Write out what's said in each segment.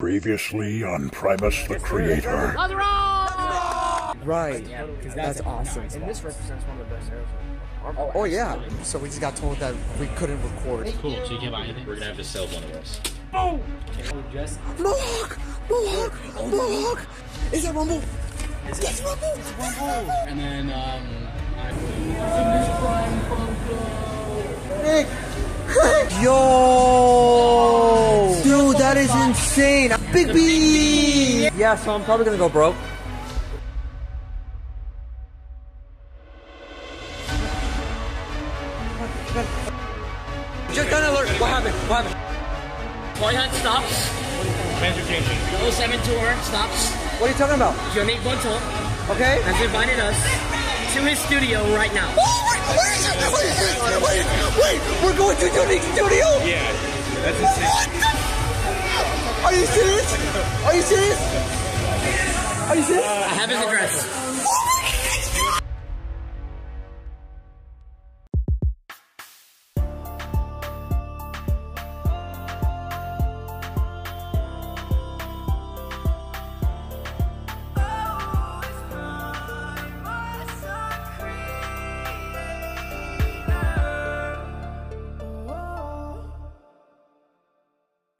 Previously on Primus the Creator. Right, that's awesome. And this represents one of the best eras. Oh yeah, so we just got told that we couldn't record. Cool, so you can't buy anything? We're gonna have to sell one of those. Boom! Mohawk! Mohawk! Mohawk! Is that Rumble? That's Rumble! It's Rumble! And then, Nick! Yo! Dude, that is insane! Big B! Yeah, so I'm probably gonna go broke. Just got an alert. What happened? What happened? Toy Hunt stops. Plans are changing. The 07 tour stops. What are you talking about? Jongnic Bontemps Okay. has invited us to his studio right now. Wait, we're going to Jongnic's studio? Yeah, that's insane. What the? Are you serious? Are you serious? Are you serious? I have his address.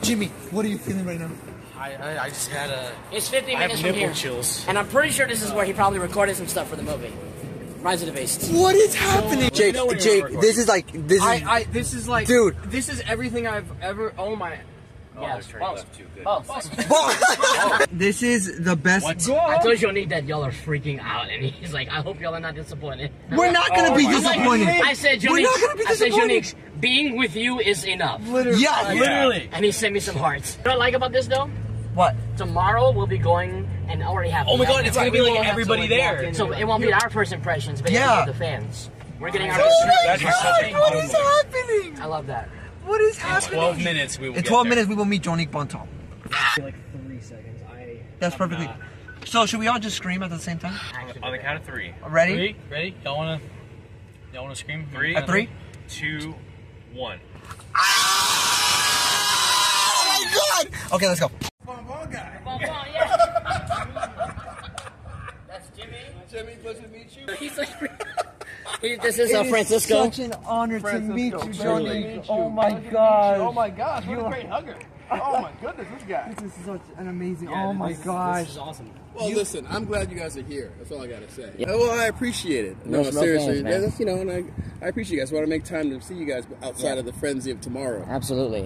Jimmy, what are you feeling right now? I just had a... It's 50 minutes from here. Chills. And I'm pretty sure this is where he probably recorded some stuff for the movie. Rise of the Beast. What is happening? Jake, this is like, this is like, dude. This is everything I've ever. Oh my. Yeah. This is the best. I told Jongnic that y'all are freaking out, and he's like, I hope y'all are not disappointed. We're not gonna be disappointed. I said, Jongnic, We're not gonna be disappointed. Being with you is enough. Literally. Yeah, literally. And he sent me some hearts. You know what I like about this though? What? Tomorrow we'll be going and already have. Oh my god, it's gonna be like everybody there. So it won't be our first impressions, but it'll be the fans. We're getting our. What is happening? I love that. What is happening? In 12 minutes we will. In 12 minutes we will meet Jongnic Bontemps. Like 3 seconds. That's perfectly. So should we all just scream at the same time? On the count of 3. Ready? Ready? Y'all wanna scream? 3. At 3, 2, 1. Oh my god! Okay, let's go. Bontemps, yeah. That's Jimmy. Jimmy, pleasure to meet you. He's like. This is Francisco. Such an honor to meet you, Jongnic. Oh my Oh gosh. my gosh, what a great hugger. Oh my goodness, this guy. This is such an amazing. Oh my gosh. This is awesome. Well, listen, I'm glad you guys are here. That's all I gotta say. Yeah. Well, I appreciate it. No, seriously, that's, you know, and I appreciate you guys. I want to make time to see you guys outside of the frenzy of tomorrow. Absolutely.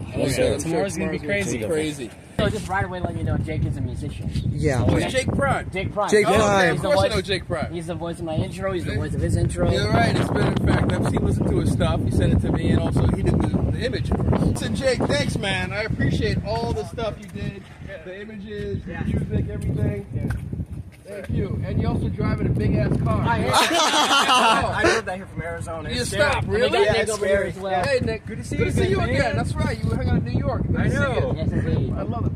Tomorrow's gonna be crazy. Crazy. So just right away let you know Jake is a musician. Yeah. Oh, it's Jake Prime. Jake Prime. Jake Prime. Okay, of He's the course I voice- know Jake Prime. He's the voice of my intro. He's the voice of his intro. You're right. It's been, in fact, I've seen, listened to his stuff. He sent it to me, and also he did the image for us. Listen, Jake, thanks, man. I appreciate all the stuff you did. The images, the music, everything. Thank you. And you're also driving a big-ass car. I drove that here from Arizona. You stopped, really? Yeah, Nick over here as well. Hey, Nick. Good to see you again. That's right. You were hanging out in New York. Good to see you. Yes, indeed. I love it.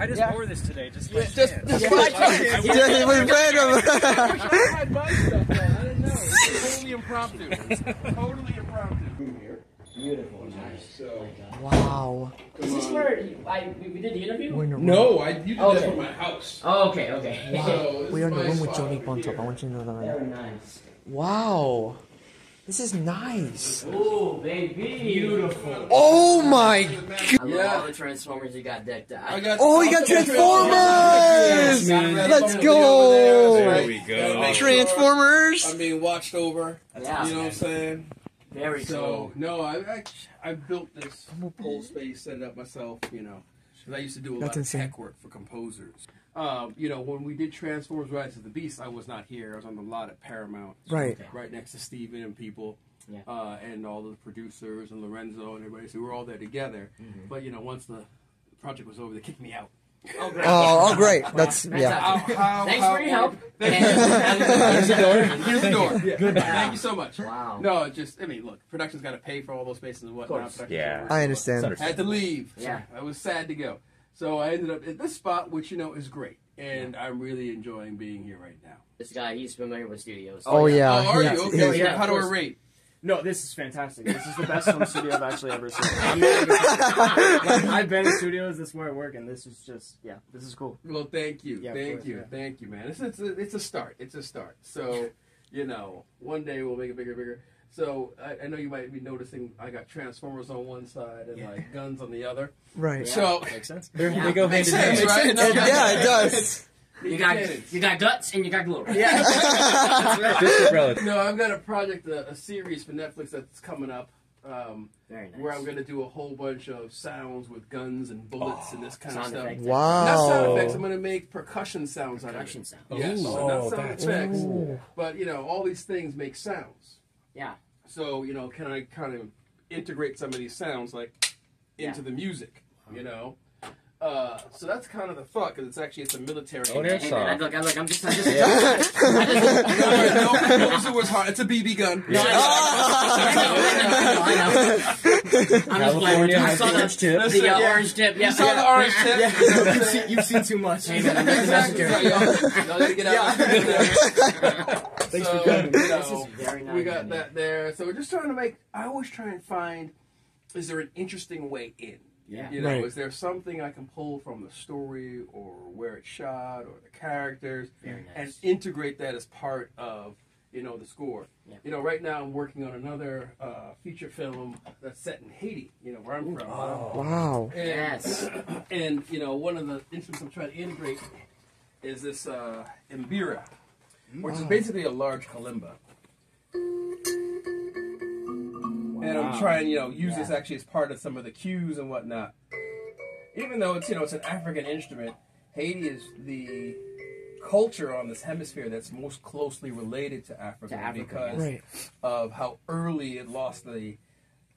I just wore this today, just Just Just with random. I had my stuff, man. I didn't know. It's totally impromptu. Totally impromptu. Beautiful. Nice. So, Wow. Is this where we did the interview? no, you did that from my house. Oh, okay. So, We are in the room with spot Jongnic over Bontemps. I here. want you to know that right Very now. nice. Wow. This is nice. Ooh, baby. Beautiful. Oh my. I love all the Transformers you got decked out. Oh, you got Transformers! Let's go! There we go. Transformers! I'm being watched over. Yeah. You know what I'm saying? Very So, cool. no, I built this whole space, set it up myself, you know. Because I used to do a lot of tech work for composers. You know, when we did Transformers Rise of the Beast, I was not here. I was on the lot at Paramount. Right. Right next to Steven and people. Yeah. And all the producers and Lorenzo and everybody. So we were all there together. But, you know, once the project was over, they kicked me out. Oh, great. Oh, great. That's, yeah. Thanks for your help. Here's the door. Here's the door. Goodbye. Thank you so much. Wow. No, just, I mean, look, production's got to pay for all those spaces and whatnot. Yeah. I understand. I had to leave. Yeah. I was sad to go. So I ended up at this spot, which, you know, is great. And I'm really enjoying being here right now. This guy, he's familiar with studios. Oh, yeah. Oh, are you? Okay. Yeah, How do I of course. rate? No, this is fantastic. This is the best home studio I've actually ever seen. I've been in studios, this is where I work, and this is just, yeah, this is cool. Well, thank you. Yeah, Thank course, you. yeah. Thank you, man. It's a start. It's a start. So, you know, one day we'll make it bigger, bigger. So, I know you might be noticing I got Transformers on one side and, like, guns on the other. Right. So, Makes sense? They go hand in hand. right? Yeah, it does. You got guts and you got glory. Yeah. No, I've got a project, a series for Netflix that's coming up. Very nice. Where I'm going to do a whole bunch of sounds with guns and bullets and this kind of Sound stuff. effects. Not sound Wow. effects. I'm going to make percussion sounds out of Percussion it. sound. Yes, so not sound effects, but you know, all these things make sounds. Yeah. So you know, can I kind of integrate some of these sounds like into the music? You know. So that's kind of the thought, because it's a military. Oh, there's Hey, man, some. I'm just No, it was hard. It's a BB gun. I know. I'm just playing. I saw orange tip. the orange tip. Yeah. You saw the orange tip. You've seen too much. Hey, man, I'm just the Exactly. messenger. Y'all gotta get out. Thanks So, for coming. you This know, is very nice. we got that there. So we're just trying to make. I always try and find, is there an interesting way in? Yeah. You know, Right. is there something I can pull from the story or where it's shot or the characters Very nice. and integrate that as part of, you know, the score? Yeah. You know, right now I'm working on another feature film that's set in Haiti, you know, where I'm from. Wow. And, Yes. and, you know, one of the instruments I'm trying to integrate is this mbira, which is basically a large kalimba. And I'm trying, you know, use this actually as part of some of the cues and whatnot. Even though it's, you know, it's an African instrument, Haiti is the culture on this hemisphere that's most closely related to Africa, because Right. of how early it lost the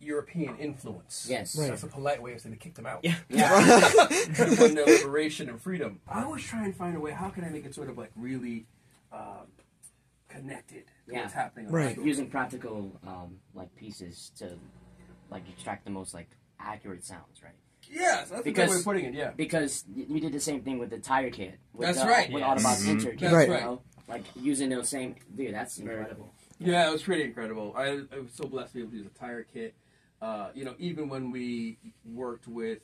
European influence. Yes. Right. That's a polite way of saying they kicked them out. Yeah. When their liberation and freedom. I always try and find a way, how can I make it sort of like really connected to what's happening on the Right. story? Using practical like pieces to like extract the most like accurate sounds, right? Yes, that's a good way of putting it, yeah. Because you did the same thing with the Tire Kid. With That's the, right. With Yes. Autobots Enter. That's Right. You know? Like using those same. Dude, that's incredible. Yeah, it was pretty incredible. I was so blessed to be able to use a tire kit. You know, even when we worked with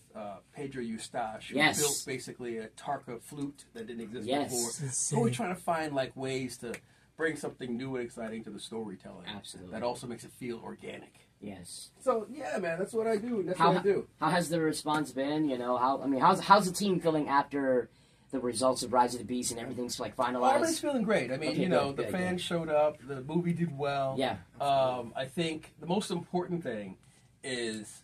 Pedro Eustache, who Yes. built basically a Tarka flute that didn't exist Yes. before. So we're trying to find like ways to bring something new and exciting to the storytelling. Absolutely. That also makes it feel organic. Yes. So yeah, man, that's what I do. That's what I do. How has the response been? You know, how's the team feeling after the results of Rise of the Beast and everything's like finalized? Everybody's feeling great. I mean, Okay, you know, good, the good, fans showed up. The movie did well. Yeah. I think the most important thing is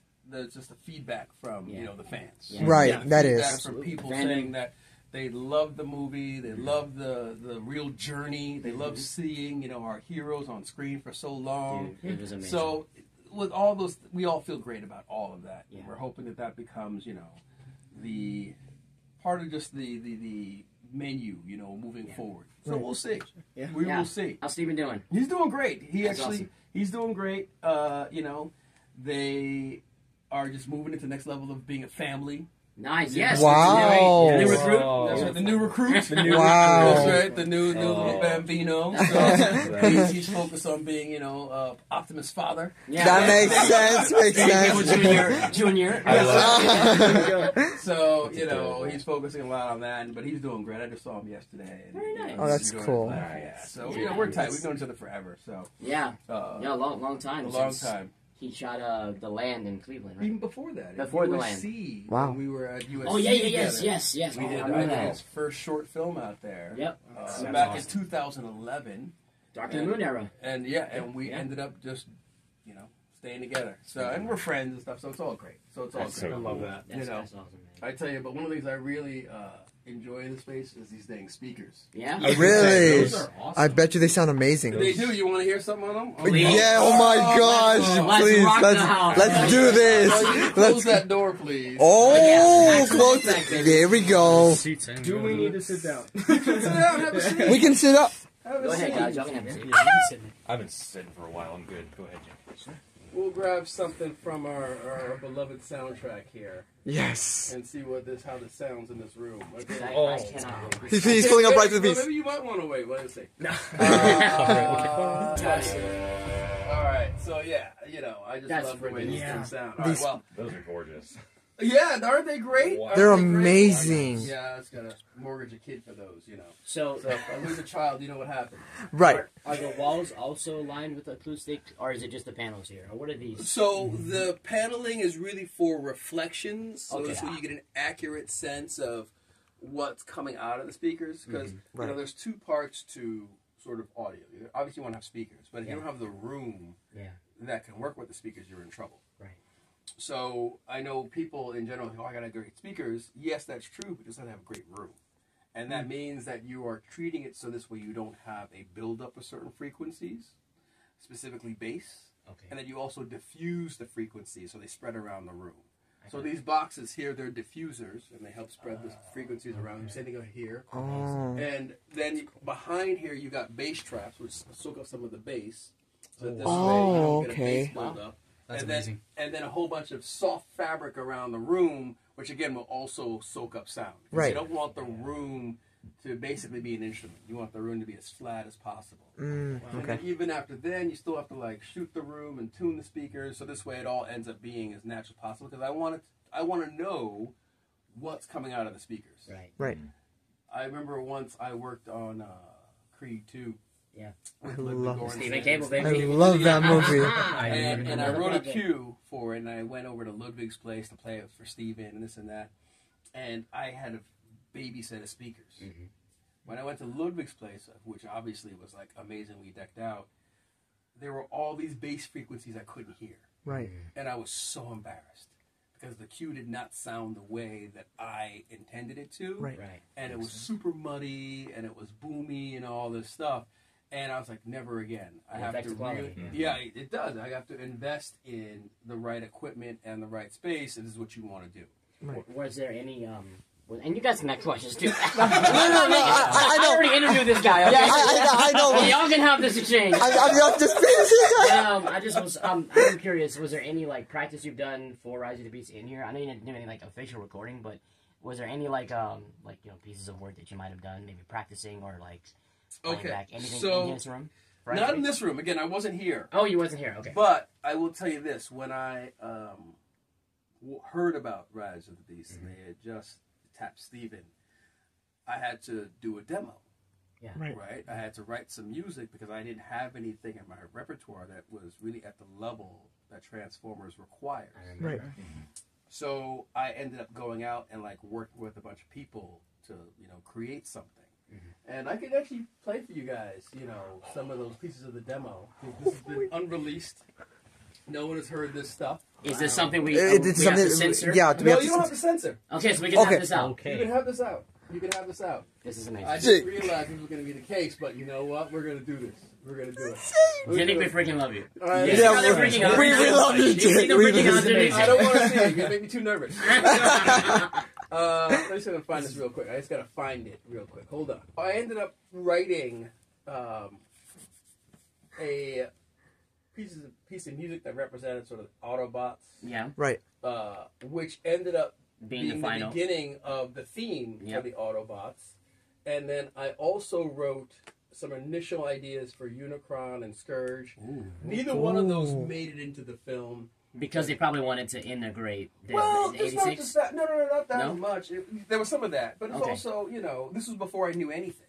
just the feedback from you know the fans. Yeah. Right, Yeah, that feedback is. from people Fandom. saying that they love the movie, they love the real journey, they love seeing our heroes on screen for so long. Dude, it was amazing. So with all those, we all feel great about all of that. Yeah. We're hoping that becomes the part of just the menu, moving forward. So we'll see. Yeah. We will see. How's Steven doing? He's doing great. That's awesome. He's doing great. They are just moving into the next level of being a family. Nice. Yes. Wow. The new recruit. That's right, the new recruit. Wow. That's right, the new little Bambino. So he's focused on being, Optimus' father. Yeah. That makes sense. Makes sense. Junior. So, he's focusing a lot on that, but he's doing great. I just saw him yesterday. And, Very nice. Oh, that's he's doing cool. his life. Yeah. So, we're tight. We've known each other forever. So, Yeah. Long time. a long since time. He shot The Land in Cleveland, right? Even before that. Before at The USC, Wow. When we were at USC. Oh, yeah. together. Yes. We did, I I remember think, that. his first short film out there. Yep. Back in 2011. Dark of the Moon era. And we ended up just, staying together. So, and we're friends and stuff, so it's all great. That's great. I love that. That's know. awesome, man. I tell you, but one of the things I really enjoy in the space is these dang speakers. Yeah. Really? Those are awesome. I bet you they sound amazing. They do. You want to hear something on them? Yeah, oh my gosh. Let's Please, rock the house. let's do this. Close Let's, that door, please. oh, Yeah. close. There we go. Seats in. Do we need to sit down? Sit down, have a seat. We can sit up. Have a Go ahead, seat. guys. Y'all can have a seat. I've been sitting for a while. I'm good. Go ahead, Jim. We'll grab something from our beloved soundtrack here Yes. and see how this sounds in this room. Okay. I cannot wait. He's pulling up right to the Well, piece. maybe you might want to wait. Let us see. All right, so yeah, you know, I just That's love the way these freaking- things sound. All right, well, Those are gorgeous. yeah, aren't they great? Wow. Aren't They're they great? amazing. Yeah, I was gonna mortgage a kid for those, you know. So, So if I lose a child, you know what happens. Right. are the walls also lined with acoustic, or is it just the panels here? Or what are these? So the paneling is really for reflections, so, Okay. so you get an accurate sense of what's coming out of the speakers. Because Right. you know, there's two parts to sort of audio. Obviously, you want to have speakers, but if Yeah. you don't have the room Yeah. that can work with the speakers, you're in trouble. Right. So I know people in general think, oh, I got to have great speakers. Yes, that's true, but you just have to have a great room. And that means that you are treating it so this way you don't have a buildup of certain frequencies, specifically bass, Okay. and then you also diffuse the frequencies so they spread around the room. So these boxes here, they're diffusers, and they help spread the frequencies around. I'm sitting over here. Oh. And then behind here, you got bass traps, which soak up some of the bass. So that this Oh, way you don't get okay. a bass buildup. That's and amazing. And then a whole bunch of soft fabric around the room, which again will also soak up sound. Because Right. You don't want the room to basically be an instrument. You want the room to be as flat as possible. And Okay. then even after then, you still have to like shoot the room and tune the speakers, so this way it all ends up being as natural as possible. Because I want to know what's coming out of the speakers. Right. Right. I remember once I worked on Creed 2. Yeah. With I Ludwig love Göransson. Stephen Cable, I baby. love that movie. And I wrote a Love it. cue for it, and I went over to Ludwig's place to play it for Steven and this and that. And I had a baby set of speakers. When I went to Ludwig's place, which obviously was like amazingly decked out, there were all these bass frequencies I couldn't hear. Right. And I was so embarrassed because the cue did not sound the way that I intended it to. Right. Right. And it was super muddy, and it was boomy and all this stuff. And I was like, never again. I It have affects to the quality. really, yeah, it does. I have to invest in the right equipment and the right space, and this is what you want to do. Was there any and you guys can ask questions too. No, I know. I already interviewed this guy. Okay? Yeah, I know. Well, y'all can have this exchange. I'm just finishing. I just was. I'm curious. Was there any like practice you've done for Rise of the Beast in here? I know you didn't do any like official recording, but was there any like pieces of work that you might have done, maybe practicing or like playing Okay, back anything so in this room? not in this room. Again, I wasn't here. Oh, you wasn't here. Okay. But I will tell you this: when I heard about Rise of the Beast, and they had just tapped Steven, I had to do a demo. Yeah. Right. I had to write some music because I didn't have anything in my repertoire that was really at the level that Transformers requires. Right. So I ended up going out and like working with a bunch of people to create something. And I could actually play for you guys, some of those pieces of the demo. This has been unreleased. No one has heard this stuff. Is this something we It's have something. to censor? Yeah. No, you don't have to censor. Okay, so we can Okay. have this out. You can have this out. You can have this out. This is I amazing. just realized this was going to be the case, but you know what? We're going to do this. We're going to do it. Jenick, we freaking love you. All right. Yeah, they're freaking out. we love you, You see Jake. them We freaking out, love you. Jenick? I don't want to see it. You make me too nervous. I'm just going to find this real quick. I just got to find it real quick. Hold on. I ended up writing a piece of music that represented sort of Autobots, Yeah, Right. which ended up being the final. beginning of the theme Yep. for the Autobots. And then I also wrote some initial ideas for Unicron and Scourge. Neither one of those made it into the film. Because they probably wanted to integrate the Well, it's not 86. just that. No, not that No? much. There was some of that. But it's Okay. also, this was before I knew anything.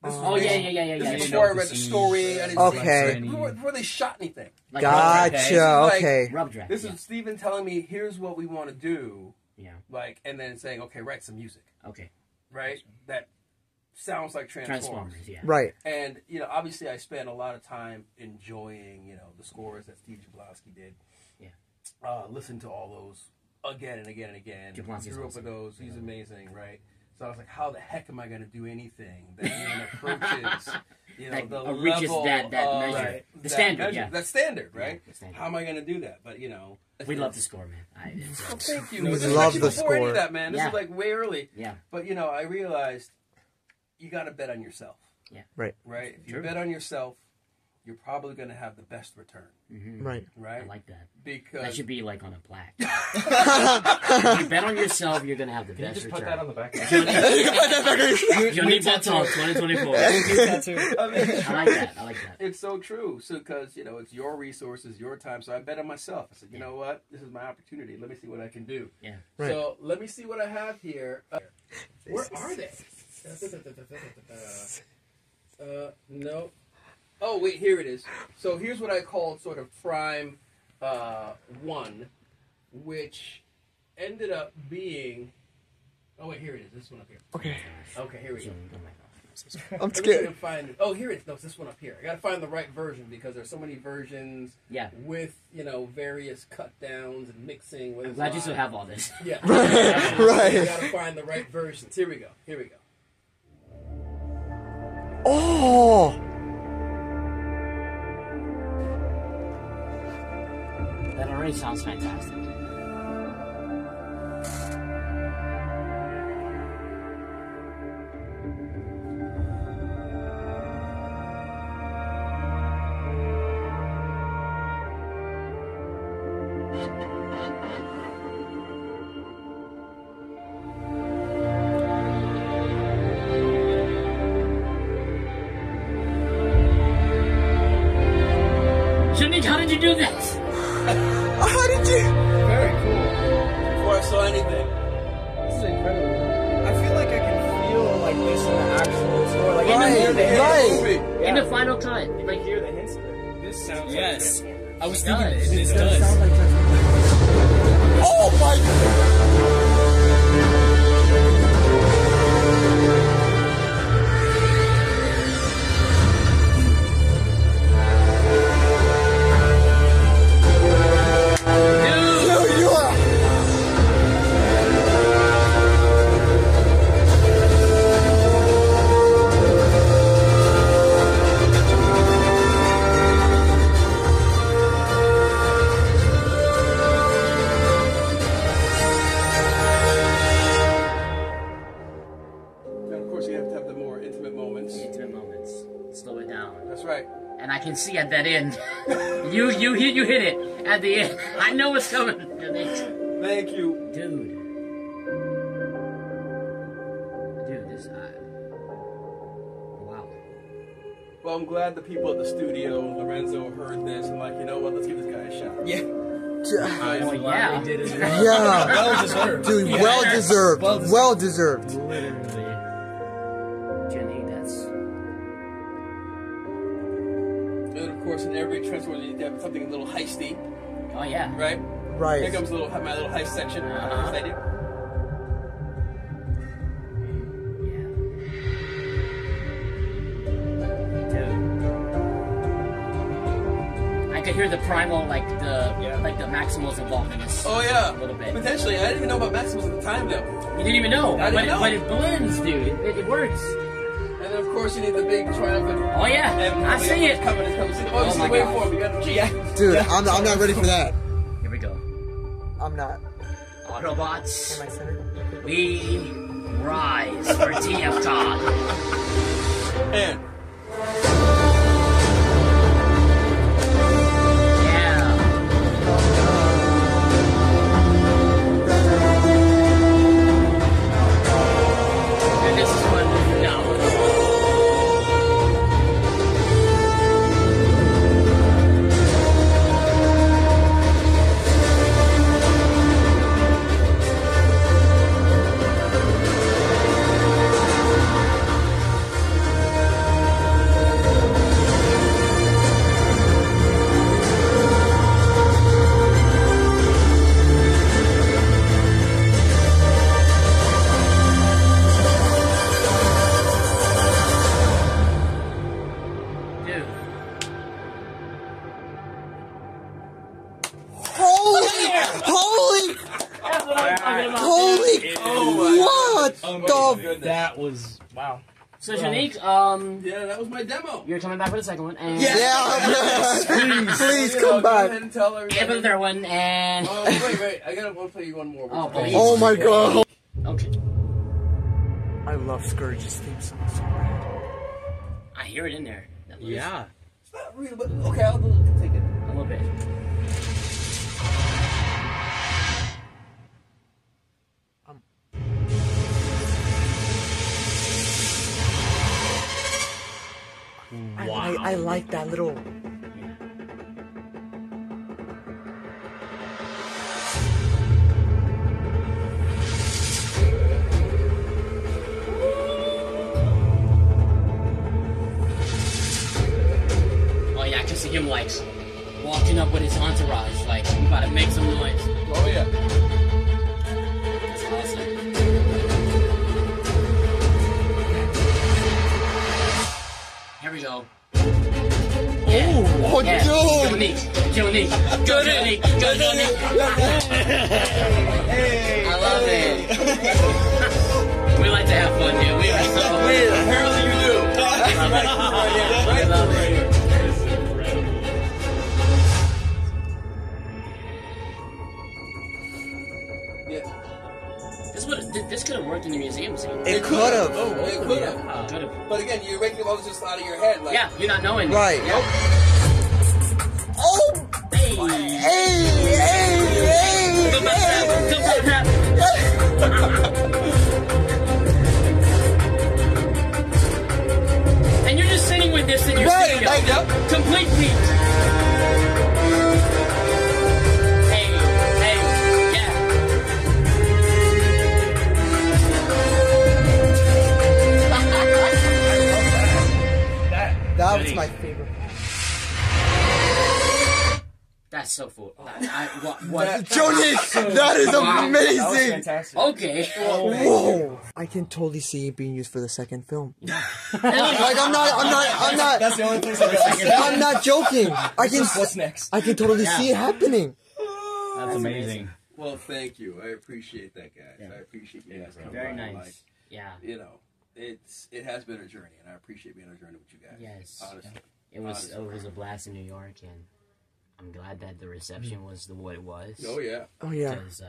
This Oh, was yeah. This is didn't before I know read the the scenes. story. I didn't Okay. see before they shot anything. Like Rub Gotcha. Draft. Okay. Rub Draft. This yeah. is Steven telling me, here's what we want to do. Yeah. And then saying, okay, write some music. Okay. Right? That sounds like Transformers. Yeah. Right. And, obviously I spent a lot of time enjoying, the scores that Steve Jablonski did. Yeah. Listen to all those again and again and again. Jablonski's Grew up awesome. with those. He's amazing, right? So I was like, how the heck am I going to do anything that even approaches, That the reaches level that of, measure. right, The that standard, measure. yeah. That's standard, right? Yeah, the standard. How am I going to do that? But, We love the score, man. Well, thank you. We This is love actually the before any score. of that, man. This Yeah. is like way early. Yeah. But, I realized you got to bet on yourself. Yeah. Right. Right? If you True. bet on yourself, you're probably going to have the best return. Right. Right? I like that. Because That should be like on a plaque. If you bet on yourself, you're gonna have the best Just return. put that on the back. Jongnic Bontemps 2024. I like that. I like that. it's so true. So, because, you know, it's your resources, your time. So I bet on myself. I said, you know what? This is my opportunity. Let me see what I can do. Yeah. Right. So let me see what I have here. Where are they? No. Oh, wait, here it is. So here's what I called sort of Prime 1, which ended up being... Oh, wait, here it is. This one up here. Okay. Okay, here we go. I'm Let me scared. find it. Oh, here it is. No, it's this one up here. I got to find the right version because there's so many versions Yeah. with, you know, various cut downs and mixing. I'm glad you still have all this. Yeah. Right. You got to find the right versions. Here we go. Here we go. Oh. That already sounds fantastic. Jongnic, how did you do this? How did you? Very cool. Before I saw anything. This is incredible. I feel like I can feel like this in the actual story. Like Right. In the final cut. You might hear the hints of it. This sounds Yes. like I was It thinking does. it it does. sound like Oh my. Dude, you are. And of course, you have to have the more intimate moments. Intimate moments. Slow it down. That's right. And I can see at that end. you hit it at the end. I know it's coming. Thank you. Dude, this wow. Well, I'm glad the people at the studio, Lorenzo, heard this and like, you know what? Let's give this guy a shot. Yeah. Oh yeah. they did as well. Yeah. Well deserved. Dude, well deserved. Well deserved. Literally. Jenny, that's And of course, in every transfer, you have something a little heisty, oh yeah. right? Here Right. comes my little heist section. Uh-huh. Steady. Dude. I could hear the primal like the Maximals involved in this. Oh yeah, A little bit. Potentially, I didn't even know about Maximus at the time though. You didn't even know. I didn't know. But it blends, dude. It works. And then of course you need the big triumphant. Oh yeah. I see it. Coming. Oh, Oh just my wait God. for him. You got to Dude, I'm not ready for that. Here we go. I'm not. Autobots. Am I centered? We rise for TFCon. And Yeah. And this is one. No. Dude. Holy! That's what I'm talking about. Holy! What the? That was wow. So Jongnic, yeah, that was my demo. you're coming back for the second one, and Yeah, please You know, come Go ahead back. and tell and for the everybody. third one, and Oh wait! I gotta want to play you one more. Oh, please. Oh my god. okay, I love Scourge's theme song so bad. I hear it in there. That was- Yeah. It's not really, but okay, I'll take it. A little bit. Wow. I like that little. Oh yeah, I can see him like walking up with his entourage, like we about to make some noise. Oh yeah. That's awesome. Here we go. Yeah. Oh, Yeah. dude! Jongnic. Go Jongnic. Go Jongnic. Hey. I love it. We like to have fun here. We are so. Apparently you do. I love it. This could have worked in the museum scene. It could have. Oh, it could have. Could have. But again, you're making all just out of your head. Like, Yeah, you're not knowing. Right. Yeah. Oh! Hey. Hey! Come back, rap. And you're just sitting with this in your Right, studio. like, yep. Complete peace. Hey, yeah. That was my favorite part. That's so cool. What? Jongnic, that is amazing! That was fantastic. Okay. Whoa! I can totally see it being used for the second film. Like I'm not. That's the only place I got. I'm not joking. What's next? I can totally see it happening. That's amazing. Well, thank you. I appreciate that, guys. Yeah. I appreciate you guys coming Very by. nice. Like, Yeah. you know, it has been a journey, and I appreciate being on a journey with you guys. Yes. Honestly. It was a blast in New York, and I'm glad that the reception was what it was. Oh yeah. Oh yeah. Because,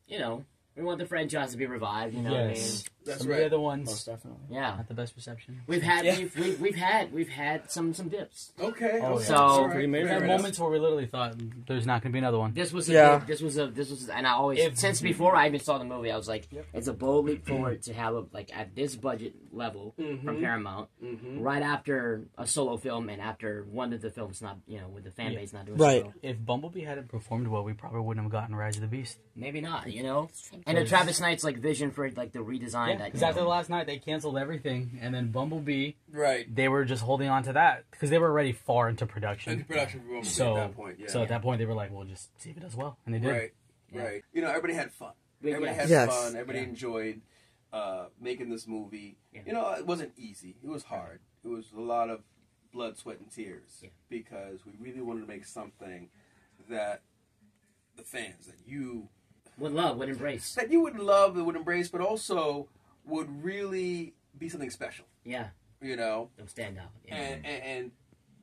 you know, we want the franchise to be revived. You know what I mean? That's Some right. of the other ones, Most definitely. Yeah. not the best reception. We've had we've had some dips. Okay. Oh, okay. So- All right. Pretty major. We had Fair moments where we literally thought there's not going to be another one. This was a Yeah. this was and I always since before I even saw the movie I was like it's a bold leap forward to have at this budget level from Paramount right after a solo film and after one of the films not with the fan base not doing Right. so well. If Bumblebee hadn't performed well, we probably wouldn't have gotten Rise of the Beast. Maybe not, and the Travis Knight's vision for the redesign that Because after the last night, they canceled everything, and then Bumblebee, Right. they were just holding on to that because they were already far into production. And the production room So, at that point. Yeah. so at that point, they were like, "Well, just see if it does well," and they did. Right. Right. You know, everybody had fun. Everybody had Yes. fun. Everybody enjoyed making this movie. Yeah. You know, it wasn't easy. It was hard. It was a lot of blood, sweat, and tears because we really wanted to make something that the fans, that you would love, would embrace. that you would love, that would embrace, but also would really be something special. Yeah, You know, it'll stand out. Yeah. and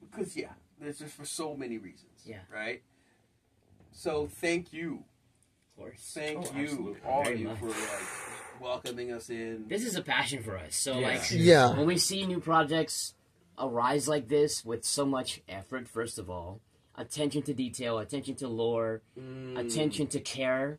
because there's just for so many reasons. Yeah. Right. So thank you. Of course. Thank you, absolutely. all Very of you, much. for welcoming us in. This is a passion for us. So Yeah. when we see new projects arise like this with so much effort, first of all, attention to detail, attention to lore, attention to care,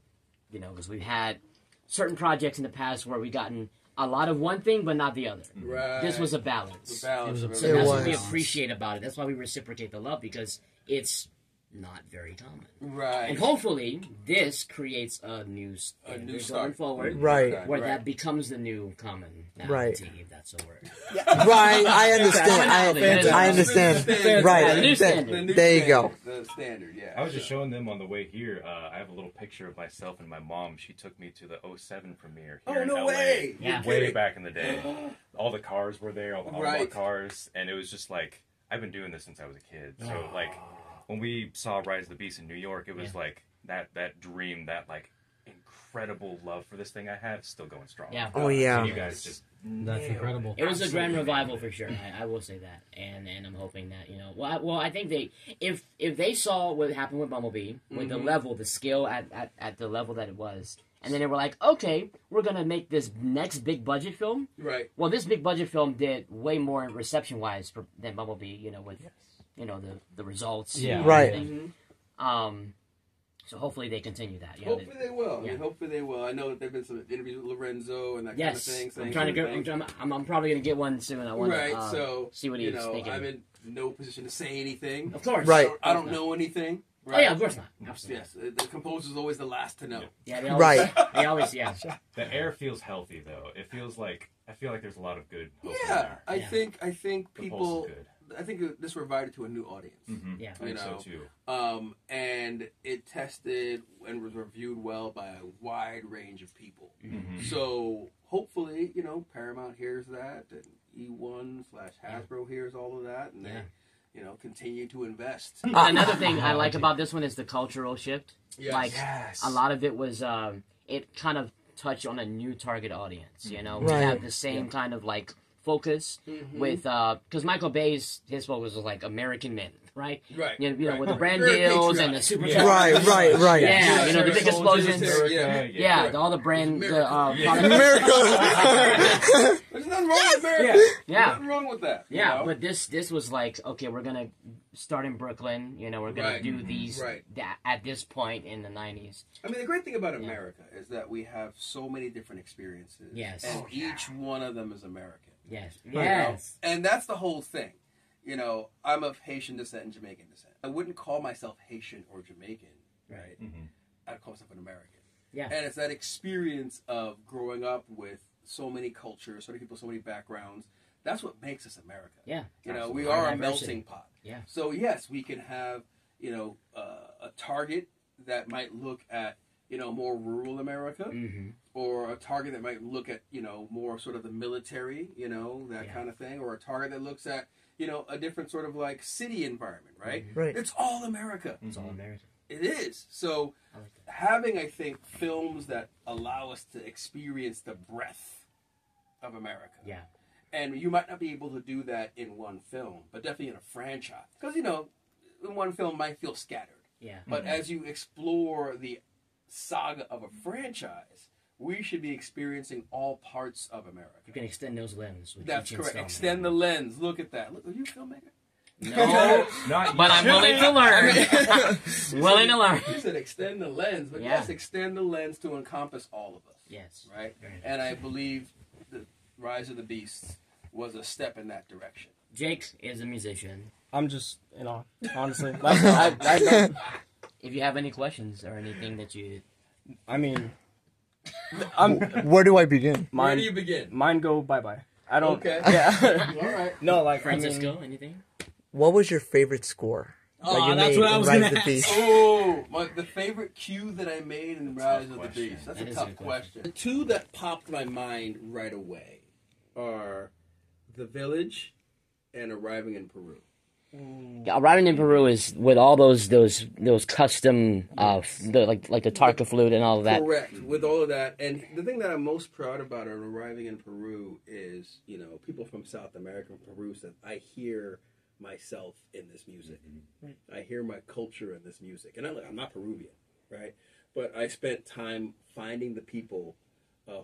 because we've had certain projects in the past where we've gotten a lot of one thing but not the other. Right. This was a balance. The balance. It was a- So It that's what we was. appreciate about it. That's why we reciprocate the love, because it's not very common. Right. And hopefully, this creates a new standard going start. forward. Right. Where that becomes the new common Right. normality, if that's a word. Right. I understand. I understand. Standard. Right. The new The standard. new There you go. standard. The standard, yeah. I was just showing them on the way here. I have a little picture of myself and my mom. She took me to the '07 premiere here Oh, in no LA. way. Yeah. You're Way kidding. back in the day. All the cars were there, all the Right. Autobot cars, and it was just like, I've been doing this since I was a kid. So like, when we saw Rise of the Beast in New York, it was like that dream, that like incredible love for this thing I have, still going strong. Yeah. Oh yeah. And you guys just That's incredible. It was a grand revival for sure. I will say that, and I'm hoping that Well, I think if they saw what happened with Bumblebee, with the level, the skill at the level that it was, and then they were like, okay, we're gonna make this next big budget film. Right. Well, this big budget film did way more reception wise than Bumblebee. With you know, the results. Yeah. and Right. everything. So hopefully they continue that. You know, Hopefully they will. yeah. I mean, hopefully they will. I know that there've been some interviews with Lorenzo and that yes, kind of thing. I'm saying trying to certain get. things. I'm probably gonna get one soon. I want Right, to so see what you he's know, thinking. I'm in no position to say anything. Of course, Right. I don't know anything. Oh Right? yeah, of course not. Absolutely. Yes, the composer's always the last to know. Yeah, they always, Right. They always, yeah. The air feels healthy though. It feels like I feel like there's a lot of good hope in Yeah, there. I Yeah. think The pulse people. is good. I think this provided to a new audience. Yeah. I think You know, so too. And it tested and was reviewed well by a wide range of people. Mm-hmm. So hopefully, you know, Paramount hears that, and E1/Hasbro hears all of that, and Yeah. they, you know, continue to invest. Another thing I like about this one is the cultural shift. Yes. Like Yes. a lot of it was, it kind of touched on a new target audience. You know, we Right. have the same kind of like focus with because Michael Bay's his focus was like American men, right? Right. You know, right. with the brand Very deals and the patriotic. super Right, right. Yeah, you know, the big explosions. Yeah. Yeah, all the brand, products. Miracle. There's nothing wrong with America. Yeah. Nothing wrong with that. you Yeah, know? but this was like, okay, we're gonna start in Brooklyn. You know, we're gonna Right. do these Right. at this point in the '90s. I mean, the great thing about America is that we have so many different experiences. Yes. And Oh, yeah. each one of them is American. Yes, you know? yes. And that's the whole thing. You know, I'm of Haitian descent and Jamaican descent. I wouldn't call myself Haitian or Jamaican, right? I'd call myself an American. Yeah. And it's that experience of growing up with so many cultures, so many people, so many backgrounds. That's what makes us America. Yeah. You know, Absolutely. we are a Diversity. melting pot. Yeah. So yes, we can have, you know, a target that might look at, you know, more rural America, Mm-hmm. or a target that might look at, you know, more sort of the military, you know, that Yeah. kind of thing, or a target that looks at, you know, a different sort of like city environment, right? Right. It's all America. It's all American. It is. So I like that. having, I think, films that allow us to experience the breadth of America. Yeah. And you might not be able to do that in one film, but definitely in a franchise. Because, you know, in one film might feel scattered. Yeah. But as you explore the saga of a franchise, we should be experiencing all parts of America. You can extend those lenses. With That's each correct. installment. Extend the lens. Look at that. Look, are you a filmmaker? No, Not but I'm willing to learn. Willing to learn. You said extend the lens, but Yeah. yes, extend the lens to encompass all of us. Yes. Right? Very nice. And I believe the Rise of the Beast was a step in that direction. Jake is a musician. I'm just, you know, honestly, like, I If you have any questions or anything that you, mean, I'm Where do I begin? Where mine. do you begin? Mine go bye bye. I don't. Okay. Yeah. All right. No, like Francisco, anything? What was your favorite score? Oh, you that's made what I in was Rise gonna of the ask. Beast? Oh, the favorite cue that I made in Rise of the question. Beast. That's That a is a tough good question. The two that popped my mind right away are The Village and Arriving in Peru. Yeah, Arriving in Peru is with all those custom like the Tarka flute and all of that. Correct. With all of that, and the thing that I'm most proud about on Arriving in Peru is, you know, people from South America, from Peru, said, I hear myself in this music. I hear my culture in this music. And I'm not Peruvian, right? But I spent time finding the people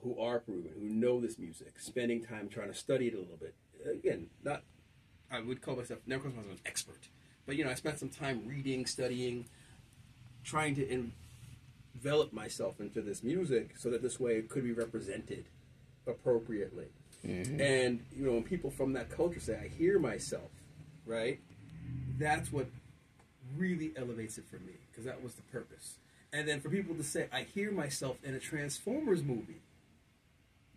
who are Peruvian, who know this music, spending time trying to study it a little bit. Again, I would never call myself an expert. But, you know, I spent some time reading, studying, trying to envelop myself into this music so that this way it could be represented appropriately. Mm-hmm. And, you know, when people from that culture say, I hear myself, right? That's what really elevates it for me, because that was the purpose. And then for people to say, I hear myself in a Transformers movie,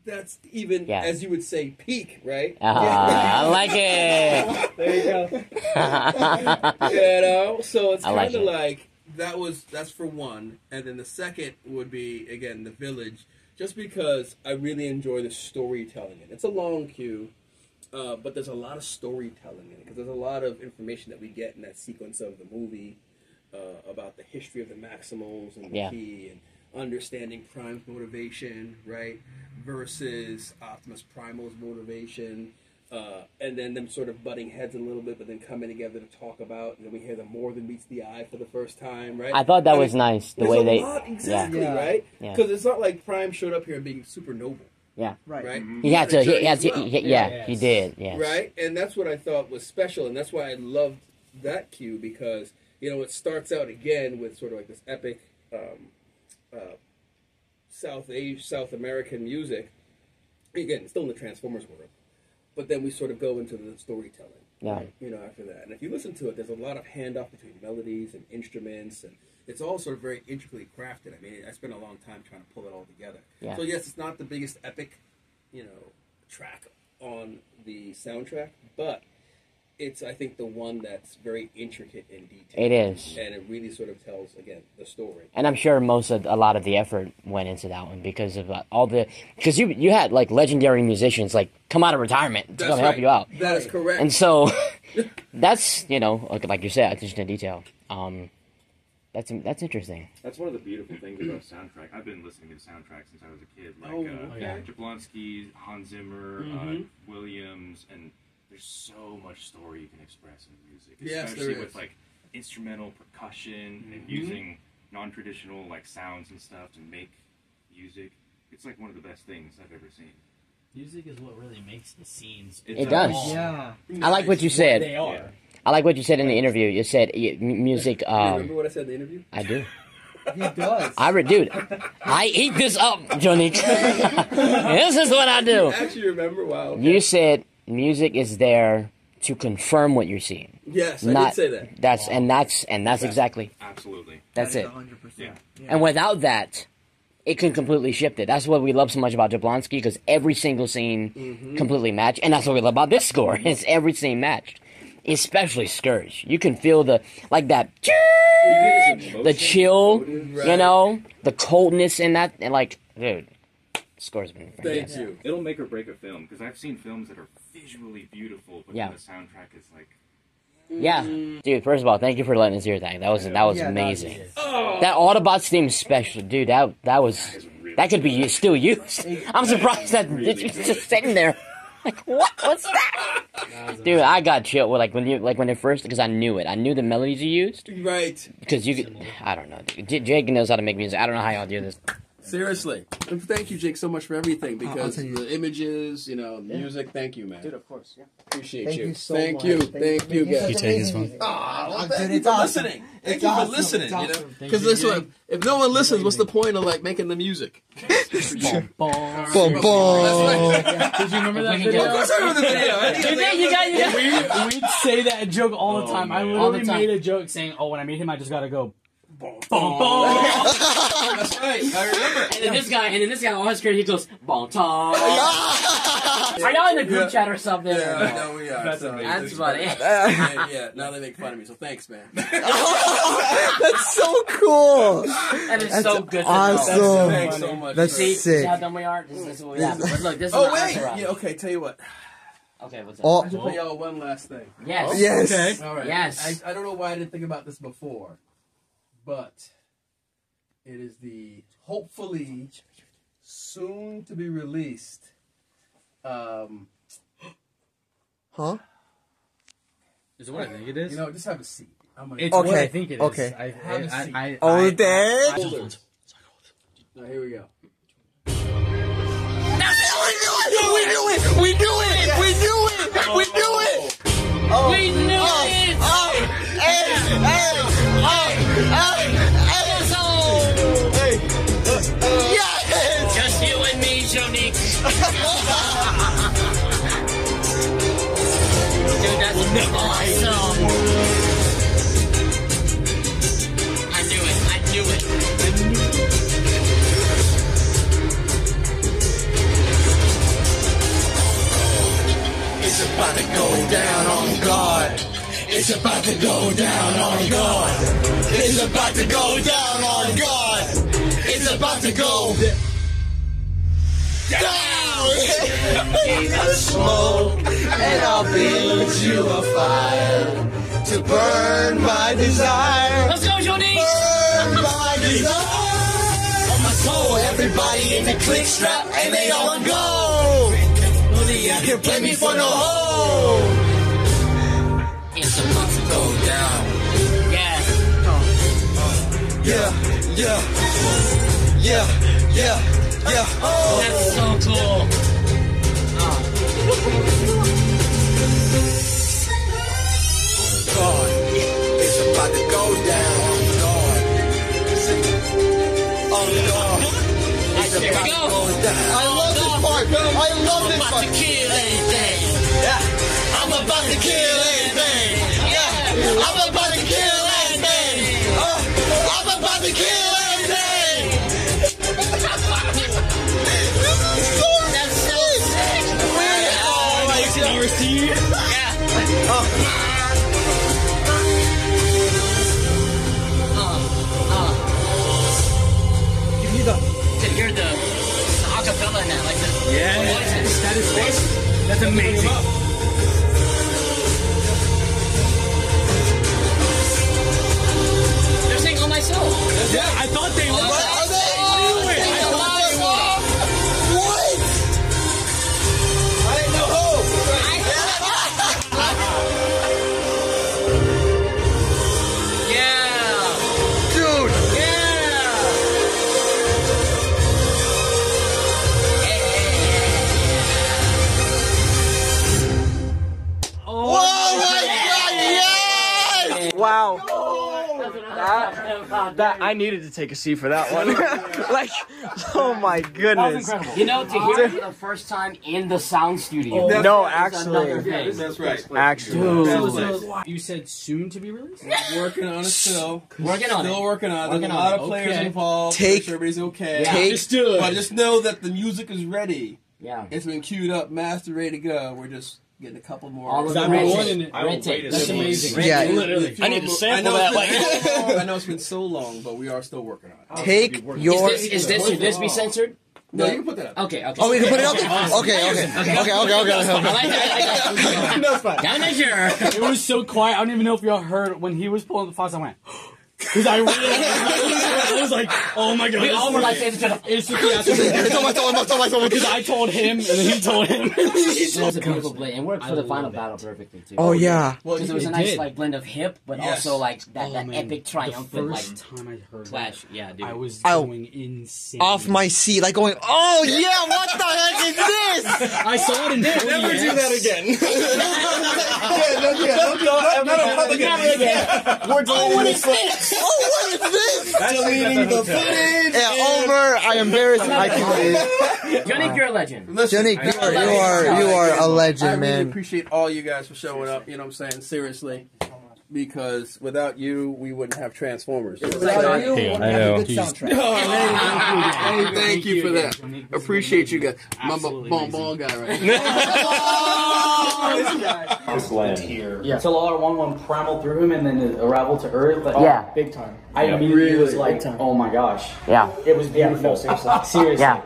that's even, as you would say, peak, right? I like it. There you go. You know, so it's kind of like that's for one, and then the second would be again The Village, just because I really enjoy the storytelling in it. It's a long queue, but there's a lot of storytelling in it because there's a lot of information that we get in that sequence of the movie about the history of the Maximals and the key and understanding Prime's motivation, right, versus Optimus Primal's motivation, and then them sort of butting heads a little bit, but then coming together to talk about, and then we hear the More Than Meets the Eye for the first time, right? I thought that was nice, the way they... Exactly, right? Because it's not like Prime showed up here and being super noble. Yeah. Right? He had to, he did, yes. Right? And that's what I thought was special, and that's why I loved that cue because, you know, it starts out again with sort of like this epic South American music. Again, still in the Transformers world. But then we sort of go into the storytelling. Yeah. You know, after that. And if you listen to it, there's a lot of handoff between melodies and instruments, and it's all sort of very intricately crafted. I mean, I spent a long time trying to pull it all together. Yeah. So yes, it's not the biggest epic, you know, track on the soundtrack, but it's, I think, the one that's very intricate in detail. It is. And it really sort of tells, again, the story. And I'm sure a lot of the effort went into that one because of because you had like legendary musicians like come out of retirement to come help you out. That is correct. And so that's, you know, like you said, attention to detail. That's interesting. That's one of the beautiful things about soundtrack. I've been listening to the soundtrack since I was a kid. Like Jablonski, Hans Zimmer, Williams, and there's so much story you can express in music, especially with like instrumental percussion and using non-traditional like sounds and stuff to make music. It's like one of the best things I've ever seen. Music is what really makes the scenes. It does. Yeah. I like what you said. They are. Yeah. I like what you said in the interview. You said music. You remember what I said in the interview? I do. He does. Dude, I eat this up, Jongnic. This is what I do. You actually remember? Wow. Okay. You said music is there to confirm what you're seeing. Yes, I did say that. That's exactly. Absolutely. That's it. 100%. Yeah. And without that, it can completely shift it. That's what we love so much about Jablonski, because every single scene completely matched, and that's what we love about this score. It's every scene matched, especially Scourge. You can feel the chill, you know, the coldness in that, and like, dude, the score's been fantastic. Thank you. It'll make or break a film, because I've seen films that are visually beautiful, but then the soundtrack is like... Yeah, dude. First of all, thank you for letting us hear that. That was amazing. That Autobots theme special, dude. That could be still used. I'm surprised that it's just sitting there. Like, what's that? Dude, I got chilled when it first, because I knew it. I knew the melodies you used. Right. Because I don't know. Jake knows how to make music. I don't know how y'all do this. Seriously. And thank you, Jake, so much for everything, because the images, you know, music, thank you, man. Dude, of course. Yeah. Appreciate Thank you. you so Thank much. you. Thank Thank you, guys. You take his phone. Well, Dude, thank you it's for awesome. listening. It's Thank you for awesome. listening, It's you know? awesome. Because this one, if no one listens, what's the point of, like, making the music? Boom, boom. That's right. Did you remember that Of video? Of course I remember the video. We'd say that joke all the time. I literally time. made a joke saying, "Oh, when I meet him, I just gotta go." That's right. I remember. And then this guy on his screen, he goes, Bontemps. Are y'all in a group chat or something? Yeah, I know we are. That's so, amazing. That's funny. yeah, now they make fun of me, so thanks, man. That's so cool. That is That's so good. awesome. Thanks so much. That's man. sick. See how dumb we are? This is what we have. But look, this is Oh, my wait. entourage. Yeah, okay, tell you what. Okay, what's up? Oh, I should play y'all one last thing. Yes. yes. Okay. All right. Yes. I don't know why I didn't think about this before, but it is the hopefully soon to be released. Huh? Is it what I think it is? You know, just have a seat. I'm gonna It's Okay, what I think it is. okay. Have a seat. Oh, dang. Holders. Now here we go. We do it! We do it! We do it! We do it! Oh. We knew it! Oh! Hey! Hey! Oh! Hey! Hey! Yes! Just you and me, Jongnic. Dude, that's awesome. I knew it. It's about to go down on God. It's about to go down on God. It's about to go down on God. It's about to go down. Give us smoke and I'll build you a fire to burn my desire. Let's go, Jongnic. Burn my desire. On my soul, everybody in the click strap and they all on go. You play me for no hoe. It's about to Go down. Yeah. Yeah, yeah, yeah, yeah, yeah. That's so cool. God. about to kill anything. Yeah, I'm about to kill anything. I'm about to kill anything. That's so sick. Oh, like RC. Yeah. To hear the acapella in that, like the voices. That is awesome. That's amazing. They're saying "On My Soul." Yeah, I thought they were. Are they? What? I didn't know who. Yeah. Dude. Oh my God! Yes! Wow. That I needed to take a seat for that one. Like, oh my goodness. You know, to hear it for the first time in the sound studio. No, actually. That's right. Actually. You said soon to be released? Working on it still. Working on it. Still working on it. Working There's a on lot it. of players Okay. involved. Take- Make sure everybody's okay. Yeah. Understood. But just know that the music is ready. Yeah. It's been queued up, mastered, ready to go. We're just getting a couple more. All of the I'm red wanting tape. it. Red tape. That's amazing. Yeah. Literally. I need to sample that. Like, I know it's been so long, but we are still working on it. Take your. Is this should this be censored? No, you can put that up. Okay. Oh, we can put it up. Okay. I like that. No, it's fine. Down measure. it was so quiet. I don't even know if y'all heard when he was pulling the files. I went. Because I really, I was like, oh my God. We all were like, it's just It's on my phone. because I told him and then he told him. It was a beautiful blend and worked for the final battle perfectly too. Oh yeah. Well, Because it was a It nice did. like blend of hip, but Yes. also like that Man, epic triumphant the like first time I heard clash. that, Yeah, dude. I was Ow. going insane. Off my seat, like going. Oh yeah. What the heck is this? I saw it in 4DX. Never do that again. We're deleting this. Oh, what is this? Deleting the footage. Yeah, over. I embarrassed. I can see it. Jongnic, you're a legend. Jongnic, you are a I legend, really man. appreciate all you guys for showing up. You know what I'm saying? Seriously. Because without you, we wouldn't have Transformers. I know. Hey, thank you for that. Appreciate you guys. My ball guy right here. Yeah. Until R11 primal through him and then it arrival to Earth. Like, Yeah. Big time. I immediately was like, oh my gosh. Yeah. It was beautiful. Seriously. Yeah.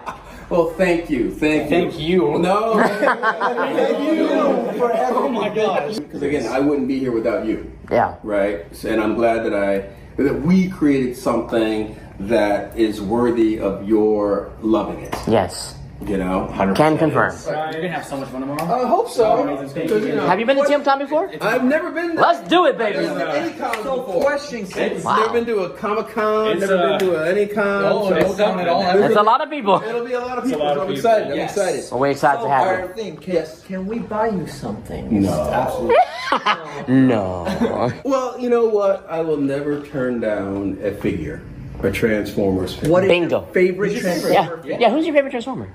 Well, thank you. Thank you. No. Thank you. Oh my gosh. Because again, I wouldn't be here without you. Yeah. Right? And I'm glad that we created something that is worthy of your loving it. Yes. You know? Can confirm. You're going to have so much fun tomorrow. I hope so. Because, you know, Have you been to TMCon before? I've never been there. Let's do it, baby. I've never been to any con before. Wow. Never been to a Comic-Con, never been to any con. No con at all. It's a lot of people. It'll be a lot of people. So I'm excited. I'm excited. Well, we're excited to have you. Can we buy you something? No. Absolutely. No. Well, you know what? I will never turn down a figure. A Transformers figure. What is Bingo. your favorite Transformer? Yeah. Who's your favorite Transformer?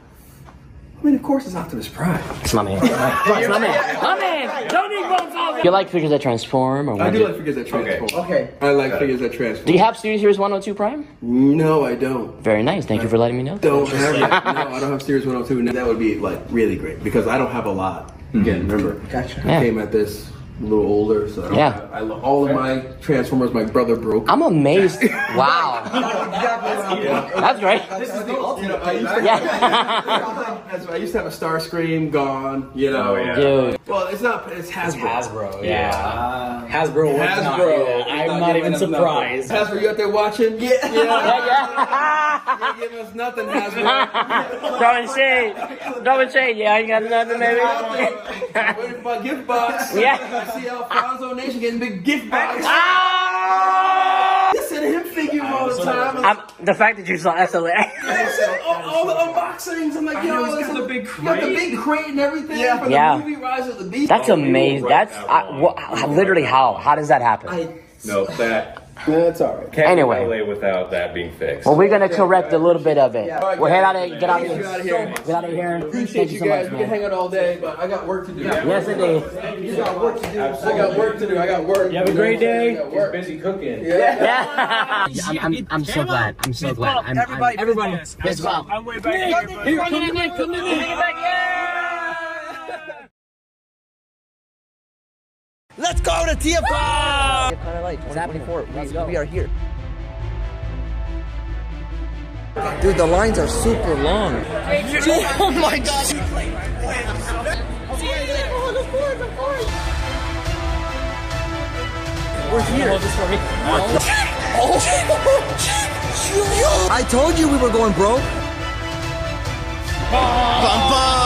I mean, of course, it's Optimus Prime. It's my man. It's my man. My man. Jongnic Bontemps. You like figures that transform, or I do like figures that transform. Okay. I like figures that transform. Do you have Studio Series 102 Prime? No, I don't. Very nice. Thank you for letting me know. Don't have it. No, I don't have Series 102. Now, that would be like really great because I don't have a lot. Again, remember, Gotcha. I came at this a little older, so I don't have, all of my Transformers my brother broke. I'm amazed. Wow. That's right. This is the ultimate. I used to have a Starscream gone, you know. Dude. Well, it's not. It's Hasbro. Hasbro. I'm not even surprised. Hasbro, you out there watching? Yeah. You give us nothing, Hasbro. Throwing shade. Throwing shade. Yeah, you got nothing, baby. Waiting for a gift box. Yeah. I see Alfonso Nation getting big gift box. Listen to him figure all the time. The fact that you saw that's hilarious. All the unboxings. I'm like, yo, this is the big crate. Got the big crate and everything for the movie Rise of the Beast. That's amazing. That's literally how. How does that happen? No, that That's all right. Can't Anyway. LA without that being fixed. Well, we're gonna correct a little bit of it. Right, We'll guys. get out of get out of Get here. out of here. Get out of here. Appreciate Thank you so guys. much, We can man. hang out all day, but I got work to do. Yes, indeed. I got work to do. I got work to do. I got work. You have a great day. He's busy cooking. Yeah. I'm so glad. I'm so glad. Everybody. Let's go. I'm way back here. Here, come to me. Come to me. Let's go to TFI! Kind of like 2024. We are here. Dude, the lines are super long. Oh my god! We're here. I told you we were going broke. Bum, bum.